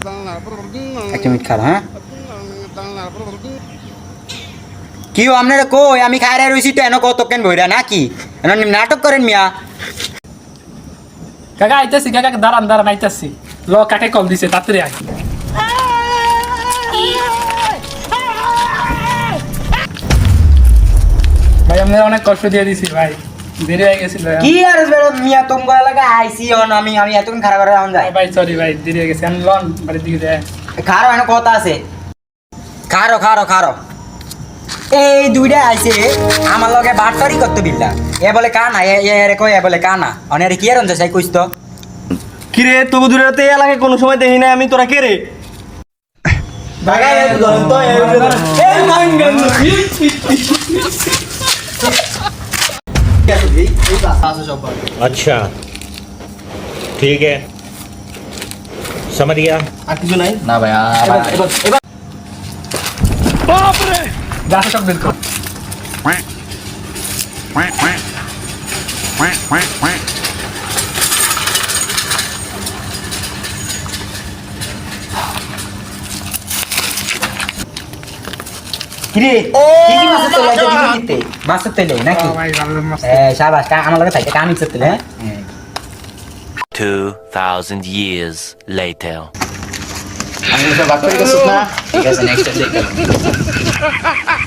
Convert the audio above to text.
একটা মিনিট খারাপ হ্যাঁ কি আপনারা কই আমি খাইরা রইছি তো এনো কত কেন বইরা নাকি এনো নাটক করেন মিয়া কাকা আইতাছি কাকা দাঁড়ান দাঁড়ান আইতাছি ল কাকে কল দিছে তাড়াতাড়ি আই ভাই আমি অনেক কষ্ট দিয়ে দিছি ভাই দেরি হয়ে গেছিল কি আর মিয়া তোমগো লাগা আইছি অন আমি এতক্ষণ খারাপ করে আন যাই ভাই সরি ভাই দেরি হয়ে গেছে আমি লন বাড়ির দিকে যাই খারো এনো কথা আছে খারো এই দুইটা আইছে আমার লগে বাটপারি করতে বিল্লা এ বলে কানা এ কই এ বলে কানা অনেরে কি আর অঞ্জা চাই কইছ তো কিরে তবু দূরে তো এই এলাকায় কোনো সময় দেখি না আমি তোরা কে রে अच्छा ठीक है समझ गया আর কিছু নাই না ভাই যা সব বের কর কিরে কি মাছ তেলে দিতে মাছ তেলে নাকি ভাই ভালো মস্ত শাবাশ আমার লগে থাকে কামি তেলে হ্যাঁ 2000 years later. আমি সব বাটপারি করছিস না ঠিক আছে নেক্সট টাইম দেখব